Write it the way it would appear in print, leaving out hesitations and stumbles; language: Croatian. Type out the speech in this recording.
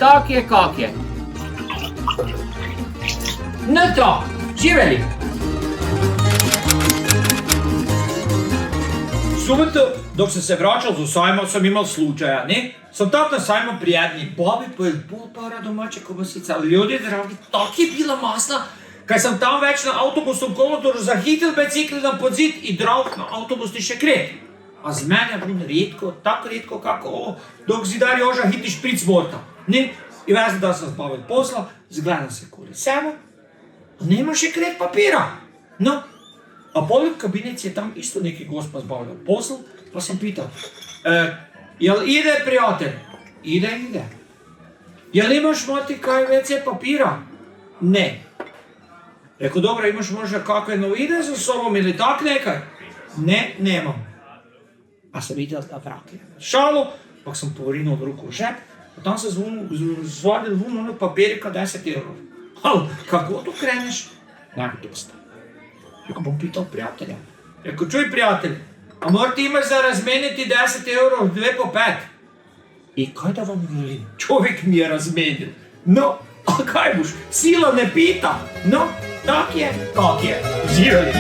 tak je, kak je. No to, živeli! Subotu, dok sam se vraćal z sajma, sam imal slučaja, ne? Sam tak na sajmu prijatni, babi pojel pol para domače kobasice, ali ljudi dragi, tak je bila masna, kaj sam tam več na avtobusnom kolotoru zahitil bicikli na podzid i drav na avtobusni še kret. A z mene bilo redko, tako redko kako ovo, dok zidar Joža hiti špric morta, ne? I vezno da sam zbavil posla, zgledam se koli sebe, a nema še kret papira, no? A poleg kabinec je tam isto neki gospa zbavljal posel, pa sam pital, jel ide prijatelj? Ide. Jel imaš moti kaj WC papira? Ne. Rekao, dobro, imaš možda kakve novine za sobom ili tak nekaj? Ne, nemam. A sam vidjel da vrati šalu, pa sam povrinul ruku v žep, pa tam se zvadil vun ono papirika 10 evrov. Ali, kako to kreneš? Ne mi dosta. Rekao, bom pital prijatelja. Rekao, čuj prijatelj, a mora ti imaš za razmeniti 10 evrov 2 po 5? I kaj da vam velim, čovjek mi je razmenil. No, a kaj boš, sila ne pita. No, tak je, kak je. Živeli.